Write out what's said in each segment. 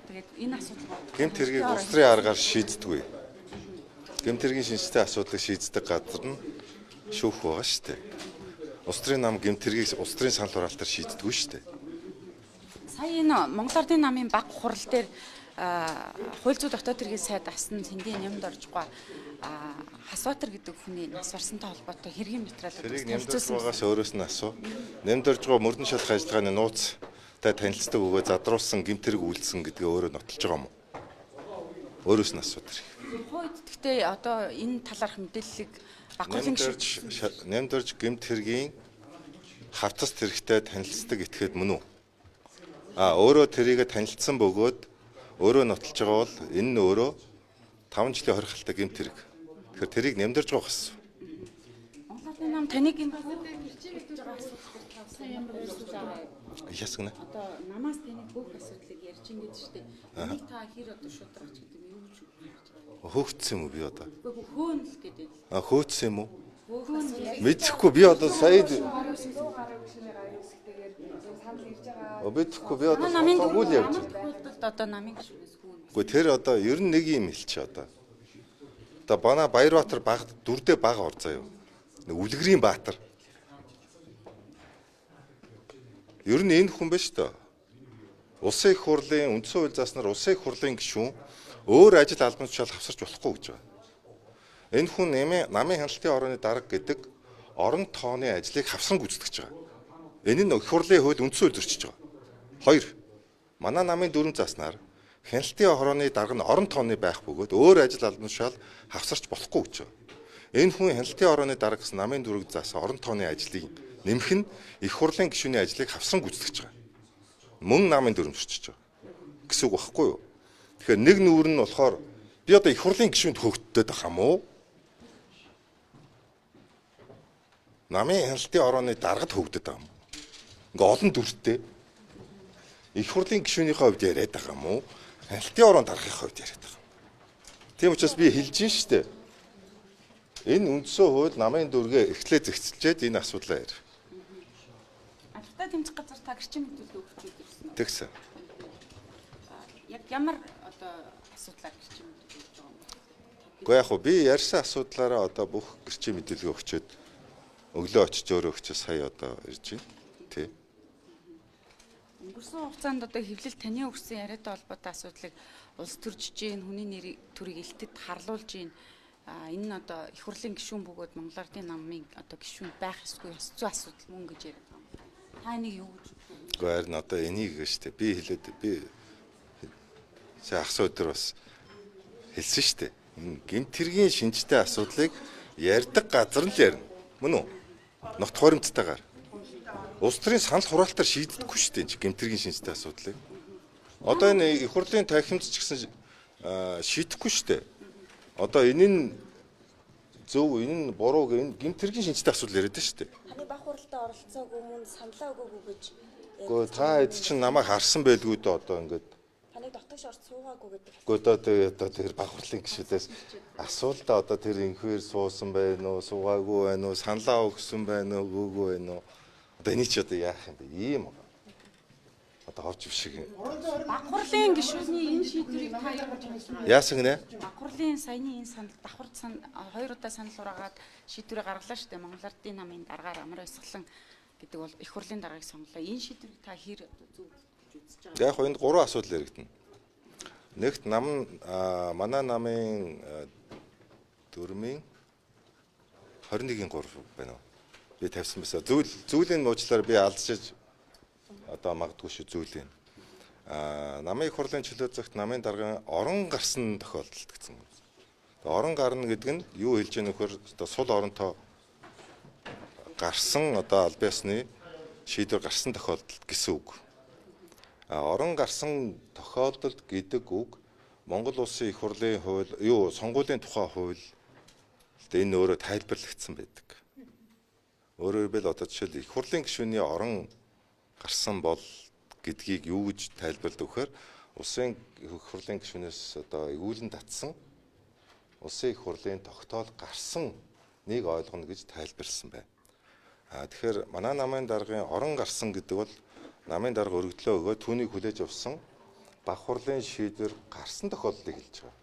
Тэгээд энэ асуудал гэмт хэргийг улс төрийн аргаар шийддэггүй. Гэмт хэргийн шинжтэй асуудлыг шийддэг газар нь шүүх байгаа шүү дээ. Улс төрийн нам гэмт хэргийг улс төрийн санал хураалтаар шийддэггүй шүү дээ. Сая энэ Монгол Ардын намын баг хурал дээр хууль зүйн дотоод хэргийн сайд асна Цэндийн нямд оржгүй Хасбатар гэдэг хүний нас барсантай холбоотой хэргийн материал тэрийг нямд оржгоогоос өөрөөс нь асуу. Нямд оржгоо мөрдөн шалах ажиллагааны нууцтай танилцдаг өгөө задруулсан гэмт хэрэг үйлдсэн гэдгээ өөрөө нотолж байгаа юм уу? Өөрөөс нь асуу тэр. Хойд гэхдээ одоо энэ талаарх мэдээллийг багуулын нямд орж гэмт хэргийн хавцас тэрэгтэй танилцдаг этгээд мөн үү? Өөрөө тэрийг танилцсан бөгөөд өөрөө нотолж байгаа бол энэ нь өөрөө 5 жилийн хоригдолтой гэмт хэрэг. Тэгэхээр тэрийг нэмдэрж байгаа гэсэн. Монголын нам таныг энэ ясгна. Одоо намаас таныг бүх асуудлыг ярьж ингэж штэ. Энийг та хэр одоо шударгач гэдэг юм юу ч хөөгдсөн юм уу би одоо? Хөөн л гэдэг. Хөөцсөн юм уу? Мэдхгүй би одоо сая Обэдхгүй би одоо санахгүй л явж байна. Одоо намын гишүүнээс хүүн. Гэхдээ тэр одоо ер нь нэг юм хэлчих одоо. Одоо Бана Баярбаатар баг дүрдээ баг ор заяа. Үлгэрийн Баатар. Ер нь энэ хүн биш үү? Улсын их хурлын үндсэн хууль зааснаар улсын их хурлын гишүүн өөр ажил албан тушаал хавсарч болохгүй гэж байна. Энэ хүн намын хяналтын орооны дарга гэдэг орон тооны ажлыг хавсан гүйцэтгэж байгаа. Энэ нь их хурлын хууль үндсэн хууль зөрчиж байгаа. 2. Манай намын дүрм зааснаар хяналтын орооны дарга нь орон тооны байх бөгөөд өөр ажил албан тушаал хавсарч болохгүй гэж байна. Энэ хүн хяналтын орооны дарга гэсэн намын дүрэг заасан орон тооны ажлыг нэмэх нь их хурлын гишүүний ажлыг хавсан гүйцэтгэж байгаа. Мөн намын дүрм зөрчиж байгаа гэсэн үг байхгүй юу? Тэгэхээр нэг нүүр нь болохоор би одоо их хурлын гишүүнд хөөгддөд байгаа юм уу? Намын хяналтын орооны даргад хөөгдөд байгаа юм. Ингээ олон дүртэй их хурлын гишүүнийхээ хувьд яриад байгаа юм уу? Хяналтын орон даргахын хувьд яриад байгаа юм. Тийм учраас би хэлж байна шүү дээ. Энэ үндсэн хууль намын дүргээ эхлээ зэгцэлжээд энэ асуудлаа ярь. Албатай тэмцэх газар та гэрчим мэдүүлэг өгч ирсэн үү? Тэгсэн. Яг ямар одоо асуудлаар гэрчим мэдүүлэг өгч байгаа юм бэ? Гэхдээ яг би ярьсан асуудлаараа одоо бүх гэрчим мэдээлэл өгчөөд өглөө очиж өөрөө өгчөөс сая одоо ирж байна. Тий. Өнгөрсөн хугацаанд одоо хэвлэл таны өгсөн яриатай холбоотой асуудлыг улс төржиж гин хүний нэрийг төрийг элтэд харлуулж гин энэ нь одоо их хурлын гишүүн бөгөөд Монгол Ардын намын одоо гишүүн байх ёсгүй ёс зүй асуудал мөн гэж яриад байгаа юм. Та энийг юу гэж боддог? Гэхдээ харин одоо энийг штэ би хэлээд би сая ах өдөр бас хэлсэн штэ. Гэмт хэргийн шинжтэй асуудлыг ярьдаг газар нь л ярина. Мөн үү? Нот хоримцтайгаар. Улс төрийн санал хураалтаар шийддэггүй шүү дээ гэмт хэргийн шинжтэй асуудлыг. Одоо энэ их хурлын тархимд ч гэсэн шийдэхгүй шүү дээ. Одоо энэ нь зөв энэ нь буруу гэмт хэргийн шинжтэй асуудал яриад шүү дээ. Таны баг хуралдаа оролцоогүй мөн саналаа өгөөгүй гэж. Гэхдээ та эд чинь намайг харсан байлгүй дээ одоо ингээд. Таныг дотогш орж суугаагүй гэдэг. Гэхдээ одоо тэр баг хурлын гишүүдээс асуул та одоо тэр инхээр суусан байна уу, суугаагүй байна уу, саналаа өгсөн байна уу, өгөөгүй байна уу? Одоо энийг ч одоо яах юм бэ? Ийм одоо ховч шиг. Баг хурлын гишүүний энэ шийдвэрийг та яаж хэлсэн бэ? Яасан гинэ? Баг хурлын саяны энэ санал давхар хоёр удаа санал ураагаад шийдвэрээ гаргалаа шүү дээ. Монгол Ардын намын даргаар амар баясгалан гэдэг бол их хурлын даргаыг сонглоо. Энэ шийдвэрийг та хэр зөв үзэж байгаа? Яг энд 3 асуудал яригдана. Нэгт манай намын дүрмийн 21-ийн 3 байна уу? Би тавьсан байсан. Зүйлийн нууцлаар би алдчихж одоо магадгүй шүү зүйлийн. Намын их хурлын чөлөө зөвхт намын даргын орон гарсан тохиолдолд гэсэн. Орон гарна гэдэг нь юу хэлж яах нөхөр одоо сул оронтой гарсан одоо аль биесны шийдвэр гарсан тохиолдолд гэсэн үг. Орон гарсан тохиолдолд гэдэг үг Монгол улсын их хурлын хууль сонгуулийн тухай хууль энэ өөрөө тайлбарлагдсан байдаг. Өөрөөр хэлбэл одоо жишээл их хурлын гишүүний орон гарсан бол гэдгийг юу гэж тайлбарладаг вэхээр улсын их хурлын гишүүнээс одоо эгүүлэн татсан улсын их хурлын тогтоол гарсан нэг ойлгоно гэж тайлбарлсан байна. Тэгэхээр манай намын даргын орон гарсан гэдэг бол намын дарга өргөдлөө өгөө түүнийг хүлээж авсан Бага хурлын шийдвэр гарсан тохиолдлыг хэлж байгаа.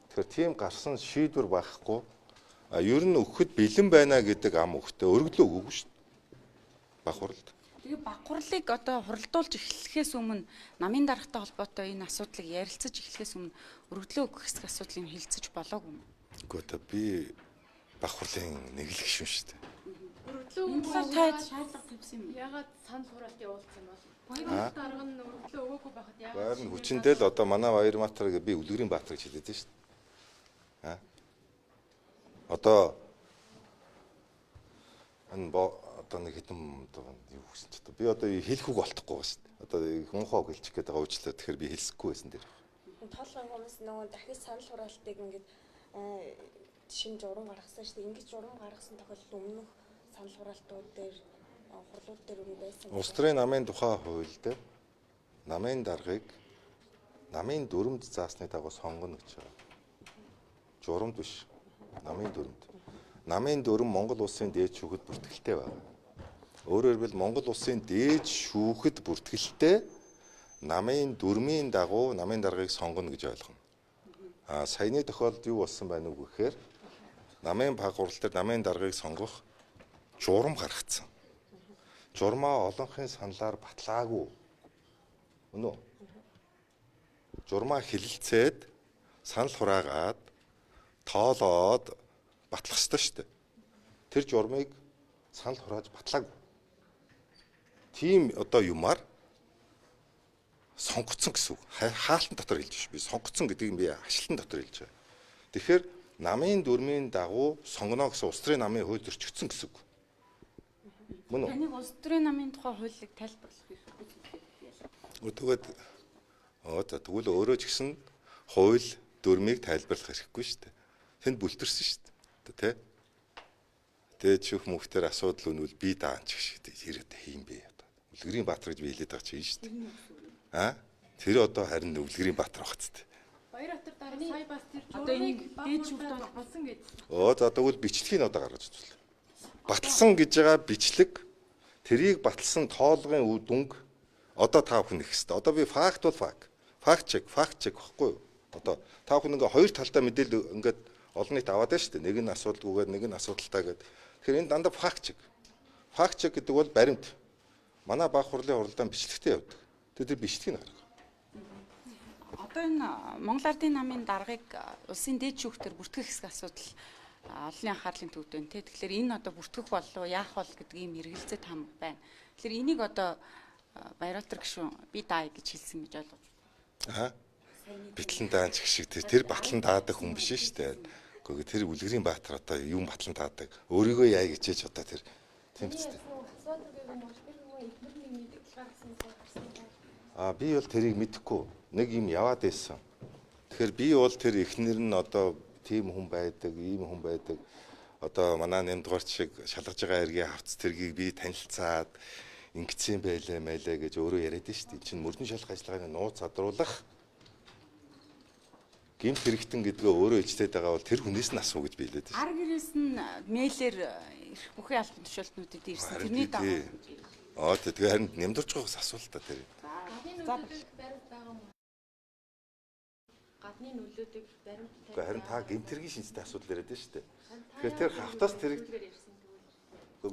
Тэгэхээр тийм гарсан шийдвэр байхгүй ер нь өгөхөд бэлэн байна гэдэг ам өгтөө өргөлөө өгөөгүй шүү дээ. Бага хурлд. Тэгээ баг хурлыг одоо хуралдуулж эхлэхээс өмнө намын даргатай холбоотой энэ асуудлыг ярилцаж эхлэхээс өмнө өргөдлөө өгөх хэсэг асуудлыг хилцэж болоогүй юм. Үгүй ээ би бага хурлын нэг л гишүүн шүү дээ. Энэ талаар шаардлага тавьсан юм. Ягаад санал хураалт явуулсан юм бол? Баярын дарга нь өргөлөө өгөөгүй байхад ягаад? Баяр нь хүчиндээ л одоо манай Баярмаатар би Үлгэрийн Баатар гэж хэлээд шүү дээ. Одоо энэ одоо нэг хэдэн юу гэсэн ч одоо би одоо хэлэх үг олдохгүй байна шүү дээ. Одоо хөнхөө гэлчих гээд байгаа уучлаа тэгэхээр би хэлсэхгүй байсан дээр. Тоолгын хүмүүс нөгөө дахиж санал хураалтыг ингээд шин журам гаргасан шүү дээ. Ингээд журам гаргасан тохиолдолд өмнөх санал хураалтууд дээр хурлууд дээр үгүй байсан. Улс төрийн намын тухай хууль дээр намын даргыг намын дүрмд заасны дагуу сонгоно гэж байгаа. Журамд биш. Намын дүрмд. Намын дүрм Монгол улсын дээд шүүхэд бүртгэлтэй байна. Өөрөөр хэлбэл Монгол улсын дээд шүүхэд бүртгэлтэй намын дүрмийн дагуу намын даргыг сонгоно гэж ойлгоно. Саяны тохиолдолд юу болсон байна уу гэхээр намын бага хурал дээр намын даргыг сонгох журам гаргацсан. Журмаа олонхын саналаар батлаагүй. Үнэ үү? Журмаа хилэлцээд санал хураагаад тоолоод батлах ёстой шүү дээ. Тэр журмыг санал хурааж батлаагүй. Тийм одоо юмар сонгогдсон гэсэн үг. Хаалтан дотор хэлж биш. Би сонгогдсон гэдгийг би ашлтан дотор хэлж байгаа. Тэгэхээр намын дүрмийн дагуу сонгоно гэсэн улс төрийн намын хууль зөрчигдсөн гэсэн үг. Мөн үү? Таныг улс төрийн намын тухай хуулийг тайлбарлах хэрэгтэй. Тэгвэл өөрөө ч гэсэн хууль дүрмийг тайлбарлах хэрэггүй шүү дээ. Тэнд бүлтэрсэн шүү дээ. Тэ? Тэгээд чөх мөхтөр асуудал өнвөл би даанч шиг ирээд хийм бэ одоо. Үлгэрийн Баатар гэж би хэлээд байгаа чинь шүү дээ. Тэр одоо харин Үлгэрийн Баатар багц дээ. Баярмаатар дарга сая бас тэр журмыг дээд шүүхт болсон гэж. За тэгвэл бичлэгийг одоо гаргаж үзлээ. Батлсан гэж байгаа бичлэг тэрийг батлсан тоолгын үр дүнг одоо та бүхэн их хэвээр. Одоо би факт бол факт чек багхгүй юу? Одоо та бүхэн ингээ хоёр талтай мэдээлэл ингээд олон нийт аваад байна шүү дээ. Нэг нь асуудалгүйгээр нэг нь асуудалтай гэдэг. Тэгэхээр энэ дандаа факт чек. Факт чек гэдэг бол баримт. Манай бага хурлын хуралдаан бичлэгтэй явдаг. Тэр бичлэгийг гаргах. Одоо энэ Монгол Ардын намын даргыг улсын дээд шүүхтэр бүртгэх хэсэг асуудал олонний анхаарлын төвд байна. Тэгэхээр энэ одоо бүртгэх болов яах бол гэдэг ийм эргэлзээ там байна. Тэгэхээр энийг одоо Баярмаатар гишүүн би даа гэж хэлсэн гэж ойлгож. Битлэн даанч шиг тэр батлан даадаг хүн биш шүү дээ. Гэхдээ тэр Үлгэрийн Баатар одоо юм батлан даадаг. Өөрийгөө яа гэжээж одоо тэр тийм биз дээ. Би бол тэрийг мэдэхгүй. Нэг юм яваад байсан. Тэгэхээр би бол тэр эхнэр нь одоо тийм хүн байдаг, ийм хүн байдаг. Одоо манай нэмдугаарч шиг шалгаж байгаа эргээ хавц тэргийг би танилцаад ингэсэн байлаа мэлээ гэж өөрөө яриад нь шүү дээ. Чинь мөрдөн шалгах ажиллагааны нууц задруулах гэмт хэрэгтэн гэдгээ өөрөө ичтээд байгаа бол тэр хүнээс нь асуу гэж би хэлээд байна. Ар гэрээс нь мэйлэр ирэх бүхэн албан тушаалтнуудад ирсэн. Тэрний дагуу. Тэгээ харин нэмдурч байгаас асуулт та тэр. Гадны нөлөөдөг баримт. Гэхдээ харин та гэмт хэргийн шинжтэй асуудал яриад байна шүү дээ. Тэгэхээр тэр хавтас тэрэг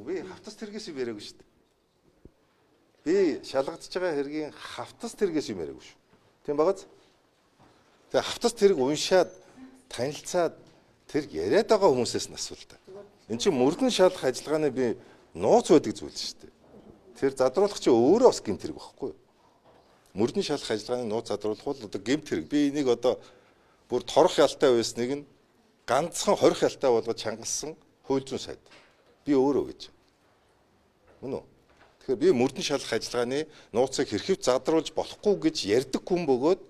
би хавтас тэргээс юм яриаггүй шүү дээ. Би шалгагдж байгаа хэргийн хавтас тэргээс юм яриаггүй шүү. Тийм багаз? Тэгээ хавтас тэрэг уншаад танилцаад тэр яриад байгаа хүмүүсээс нь асуул та. Энд чинь мөрдөн шалгах ажиллагааны би нууц байдаг зүйл шүү дээ. Тэр задруулах чинь өөрөө бас гэмт хэрэг байхгүй юу? Мөрдөн шалгах ажиллагааны нууц задруулах бол одоо гэмт хэрэг. Би энийг одоо бүр торох ялтай байсныг нь ганцхан хорих ялтай болгож чангалсан хууль зүйн сайд. Би өөрөө гэж. Мөн үү? Тэгэхээр би мөрдөн шалгах ажиллагааны нууцыг хэрхэвт задруулж болохгүй гэж ярьдаг хүн бөгөөд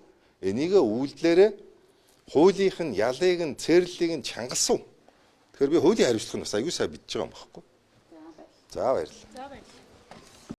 энийг үйлдэлээрээ хуулийнх нь ялыг нь цэрлэлийг нь чангалсан. Тэгэхээр би хуулийн хариуцлага нь бас аюул сайн мэдж байгаа юм багхгүй. За баярлалаа. За баярлалаа.